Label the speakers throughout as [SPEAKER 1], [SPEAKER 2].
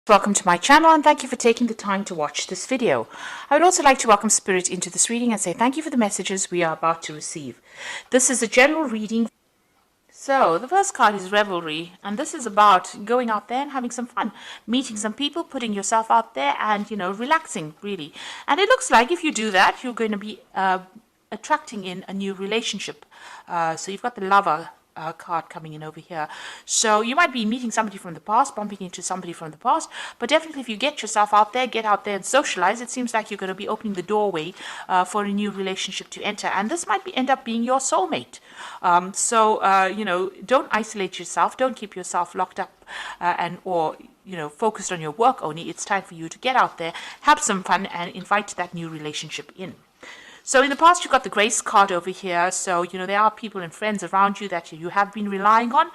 [SPEAKER 1] Welcome to my channel and thank you for taking the time to watch this video. I would also like to welcome Spirit into this reading and say thank you for the messages we are about to receive. This is a general reading. So the first card is Revelry, and this is about going out there and having some fun, meeting some people, putting yourself out there and, relaxing really. And it looks like if you do that, you're going to be attracting in a new relationship. So you've got the Lover card coming in over here. So you might be meeting somebody from the past, bumping into somebody from the past, but definitely if you get yourself out there, get out there and socialize, it seems like you're going to be opening the doorway for a new relationship to enter. And this might end up being your soulmate. Don't isolate yourself. Don't keep yourself locked up or focused on your work only. It's time for you to get out there, have some fun, and invite that new relationship in. So in the past, you've got the Grace card over here. So, there are people and friends around you that you have been relying on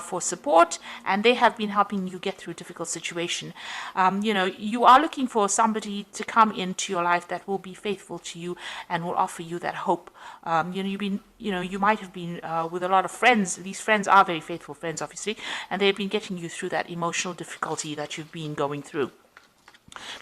[SPEAKER 1] for support, and they have been helping you get through a difficult situation. You are looking for somebody to come into your life that will be faithful to you and will offer you that hope. You might have been with a lot of friends. These friends are very faithful friends, obviously, and they've been getting you through that emotional difficulty that you've been going through.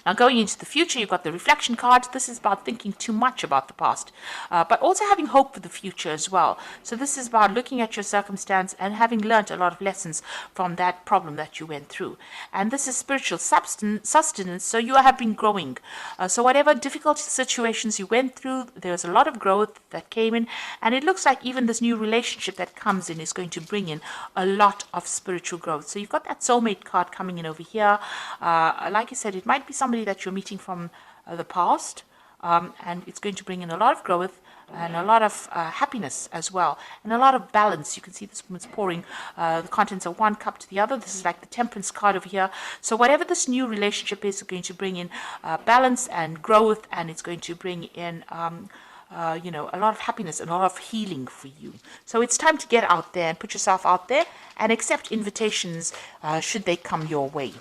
[SPEAKER 1] Now, going into the future, you've got the Reflection card. This is about thinking too much about the past, but also having hope for the future as well. So this is about looking at your circumstance and having learned a lot of lessons from that problem that you went through. And this is spiritual sustenance, so you have been growing. So whatever difficult situations you went through, there's a lot of growth that came in, and it looks like even this new relationship that comes in is going to bring in a lot of spiritual growth. So you've got that soulmate card coming in over here. Like I said, it might be somebody that you're meeting from the past, and it's going to bring in a lot of growth and a lot of happiness as well, and a lot of balance. You can see this woman's pouring the contents of one cup to the other. This is like the Temperance card over here. So whatever this new relationship is going to bring in balance and growth, and it's going to bring in a lot of happiness and a lot of healing for you. So it's time to get out there and put yourself out there and accept invitations should they come your way.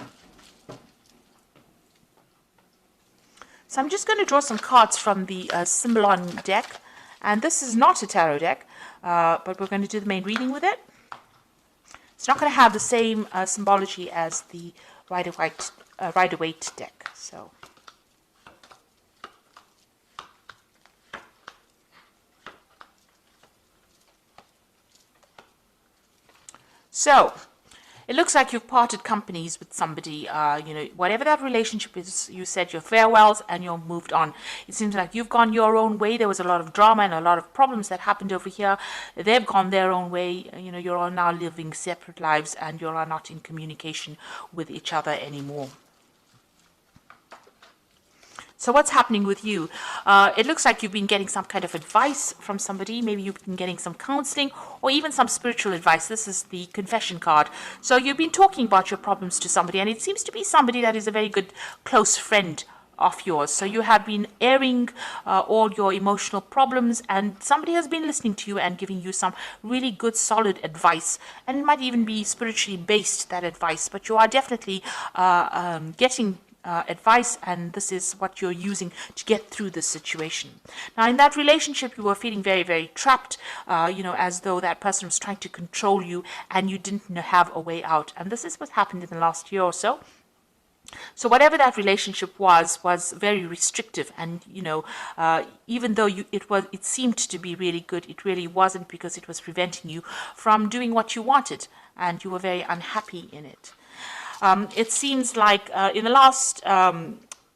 [SPEAKER 1] So I'm just going to draw some cards from the Symbolon deck, and this is not a tarot deck, but we're going to do the main reading with it. It's not going to have the same symbology as the Rider-Waite deck. So it looks like you've parted companies with somebody, whatever that relationship is, you said your farewells and you're moved on. It seems like you've gone your own way. There was a lot of drama and a lot of problems that happened over here. They've gone their own way. You're all now living separate lives and you're not in communication with each other anymore. So what's happening with you? It looks like you've been getting some kind of advice from somebody. Maybe you've been getting some counseling or even some spiritual advice. This is the Confession card. So you've been talking about your problems to somebody, and it seems to be somebody that is a very good close friend of yours. So you have been airing all your emotional problems, and somebody has been listening to you and giving you some really good solid advice, and it might even be spiritually based, that advice, but you are definitely getting advice, and this is what you're using to get through this situation. Now, in that relationship, you were feeling very, very trapped, as though that person was trying to control you and you didn't have a way out. And this is what happened in the last year or so. So whatever that relationship was very restrictive, and even though it seemed to be really good, it really wasn't, because it was preventing you from doing what you wanted, and you were very unhappy in it. It seems like in the last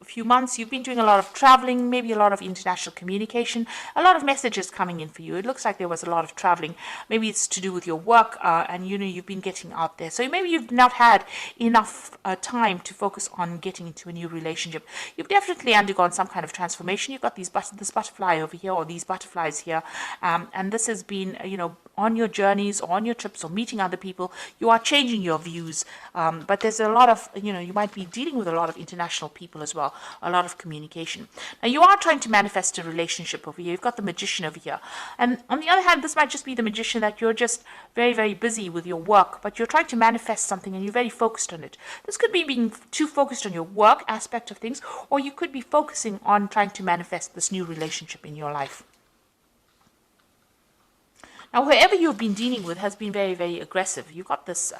[SPEAKER 1] few months you've been doing a lot of traveling, maybe a lot of international communication, a lot of messages coming in for you. It looks like there was a lot of traveling. Maybe it's to do with your work, and you've been getting out there. So maybe you've not had enough time to focus on getting into a new relationship. You've definitely undergone some kind of transformation. You've got this butterfly over here, or these butterflies here, and this has been on your journeys or on your trips or meeting other people. You are changing your views, but there's a lot of you might be dealing with a lot of international people as well, a lot of communication. Now, you are trying to manifest a relationship over here. You've got the Magician over here, and on the other hand, this might just be the Magician that you're just very, very busy with your work, but you're trying to manifest something and you're very focused on it. This could be being too focused on your work aspect of things, or you could be focusing on trying to manifest this new relationship in your life. Now, whoever you've been dealing with has been very, very aggressive. You got this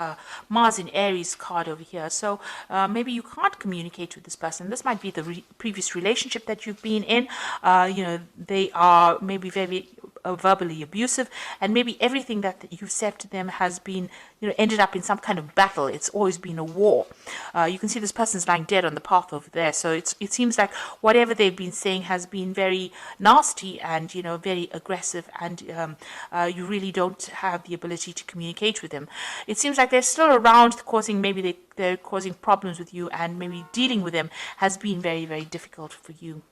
[SPEAKER 1] Mars in Aries card over here. So maybe you can't communicate with this person. This might be the previous relationship that you've been in. They are maybe very verbally abusive, and maybe everything that you've said to them has been, ended up in some kind of battle. It's always been a war. You can see this person's lying dead on the path over there. So it seems like whatever they've been saying has been very nasty and, very aggressive, and you really don't have the ability to communicate with them. It seems like they're still around, causing, maybe they're causing problems with you, and maybe dealing with them has been very, very difficult for you.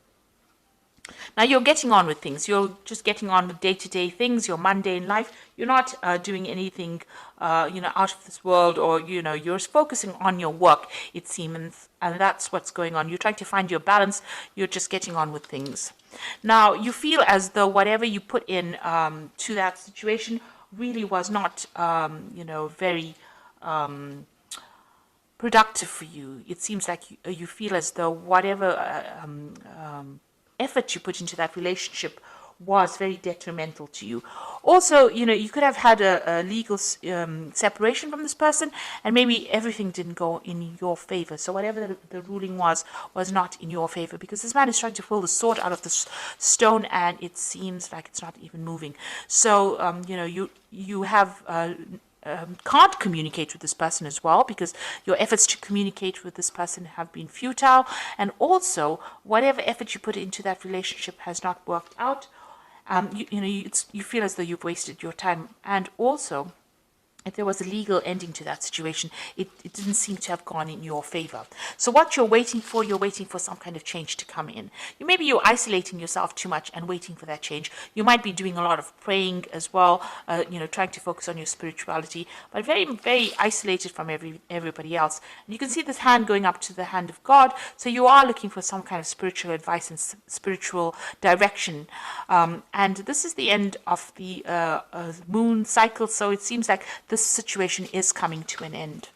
[SPEAKER 1] Now you're getting on with things. You're just getting on with day-to-day things, your mundane life. You're not doing anything, out of this world, or, you're focusing on your work, it seems, and that's what's going on. You're trying to find your balance. You're just getting on with things. Now you feel as though whatever you put in to that situation really was not, very productive for you. It seems like you feel as though whatever effort you put into that relationship was very detrimental to you. Also, you could have had a legal separation from this person, and maybe everything didn't go in your favor. So whatever the ruling was not in your favor, because this man is trying to pull the sword out of the stone, and it seems like it's not even moving. So, you have can't communicate with this person as well, because your efforts to communicate with this person have been futile, and also whatever effort you put into that relationship has not worked out. You feel as though you've wasted your time, and also if there was a legal ending to that situation, it didn't seem to have gone in your favor. So what you're waiting for some kind of change to come in. Maybe you're isolating yourself too much and waiting for that change. You might be doing a lot of praying as well, trying to focus on your spirituality, but very, very isolated from everybody else. And you can see this hand going up to the hand of God. So you are looking for some kind of spiritual advice and spiritual direction. And this is the end of the moon cycle. So it seems like this situation is coming to an end.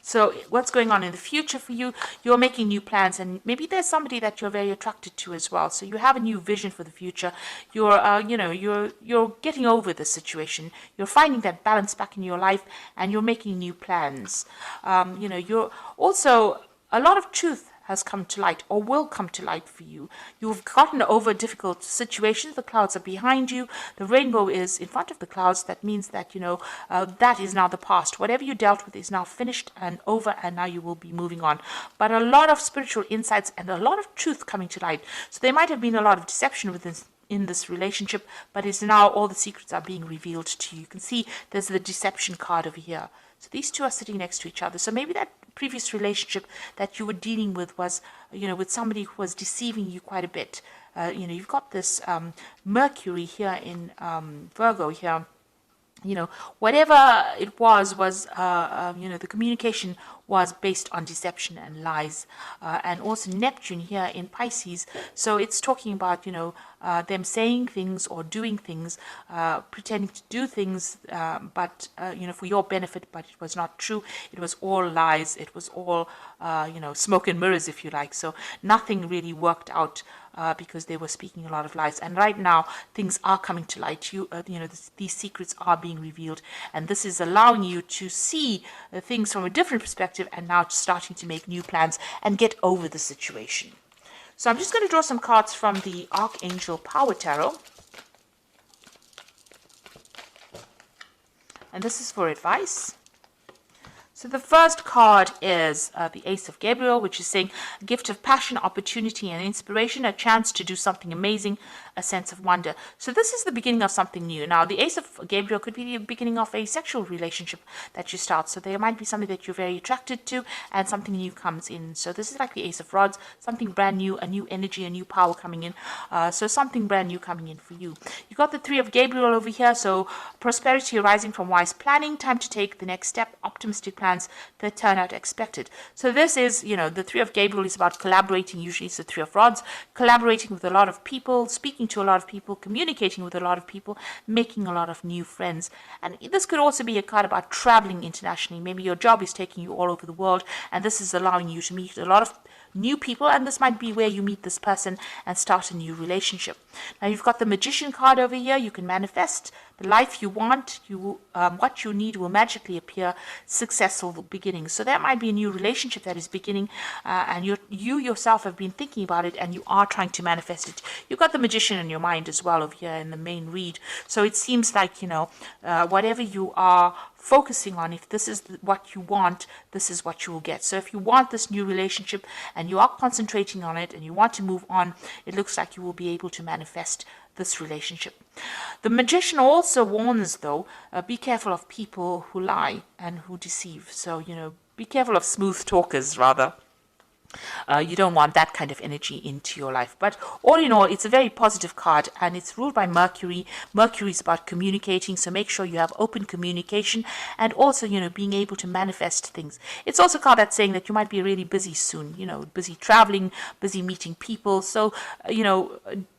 [SPEAKER 1] So what's going on in the future for you? You're making new plans, and maybe there's somebody that you're very attracted to as well. So you have a new vision for the future. You're getting over the situation. You're finding that balance back in your life, and you're making new plans. You're also, a lot of truth has come to light, or will come to light for you. You've gotten over difficult situations. The clouds are behind you. The rainbow is in front of the clouds. That means that, that is now the past. Whatever you dealt with is now finished and over, and now you will be moving on. But a lot of spiritual insights and a lot of truth coming to light. So there might have been a lot of deception in this relationship, but it's now all the secrets are being revealed to you. You can see there's the deception card over here. So these two are sitting next to each other. So maybe that previous relationship that you were dealing with was, with somebody who was deceiving you quite a bit. You've got this Mercury here in Virgo here. Whatever it was, the communication was based on deception and lies. And also Neptune here in Pisces. So it's talking about, them saying things or doing things, pretending to do things, but, for your benefit, but it was not true. It was all lies. It was all, smoke and mirrors, if you like. So nothing really worked out. Because they were speaking a lot of lies, and right now things are coming to light. These secrets are being revealed, and this is allowing you to see things from a different perspective, and now starting to make new plans and get over the situation. So I'm just going to draw some cards from the Archangel Power Tarot, and this is for advice. So the first card is the Ace of Gabriel, which is saying a gift of passion, opportunity, and inspiration, a chance to do something amazing, a sense of wonder. So this is the beginning of something new. Now, the Ace of Gabriel could be the beginning of a sexual relationship that you start. So there might be something that you're very attracted to, and something new comes in. So this is like the Ace of Rods, something brand new, a new energy, a new power coming in. So something brand new coming in for you. You got the Three of Gabriel over here. So prosperity arising from wise planning, time to take the next step, optimistic plans that turn out expected. So this is, the Three of Gabriel is about collaborating. Usually it's the Three of Rods, collaborating with a lot of people, speaking to a lot of people, communicating with a lot of people, making a lot of new friends. And this could also be a card about traveling internationally. Maybe your job is taking you all over the world, and this is allowing you to meet a lot of new people, and this might be where you meet this person and start a new relationship. Now you've got the Magician card over here. You can manifest the life you want. What you need will magically appear. Successful beginnings. So that might be a new relationship that is beginning, and you yourself have been thinking about it, and you are trying to manifest it. You've got the Magician in your mind as well over here in the main read. So it seems like, whatever you are focusing on, if this is what you want, this is what you will get. So if you want this new relationship and you are concentrating on it and you want to move on, it looks like you will be able to manifest this relationship. The Magician also warns, though, be careful of people who lie and who deceive. So, be careful of smooth talkers, rather. You don't want that kind of energy into your life. But all in all, it's a very positive card, and it's ruled by Mercury. Mercury is about communicating, so make sure you have open communication and also, being able to manifest things. It's also a card that's saying that you might be really busy soon, busy traveling, busy meeting people. So,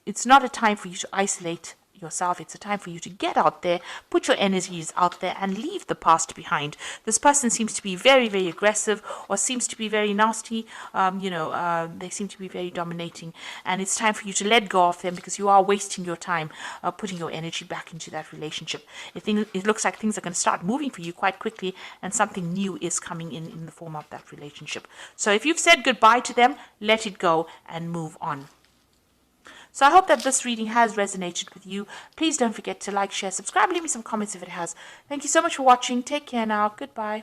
[SPEAKER 1] it's not a time for you to isolate yourself. It's a time for you to get out there, put your energies out there, and leave the past behind. This person seems to be very, very aggressive, or seems to be very nasty. They seem to be very dominating, and it's time for you to let go of them, because you are wasting your time putting your energy back into that relationship. It looks like things are going to start moving for you quite quickly, and something new is coming in the form of that relationship. So if you've said goodbye to them, let it go and move on. So I hope that this reading has resonated with you. Please don't forget to like, share, subscribe, leave me some comments if it has. Thank you so much for watching. Take care now. Goodbye.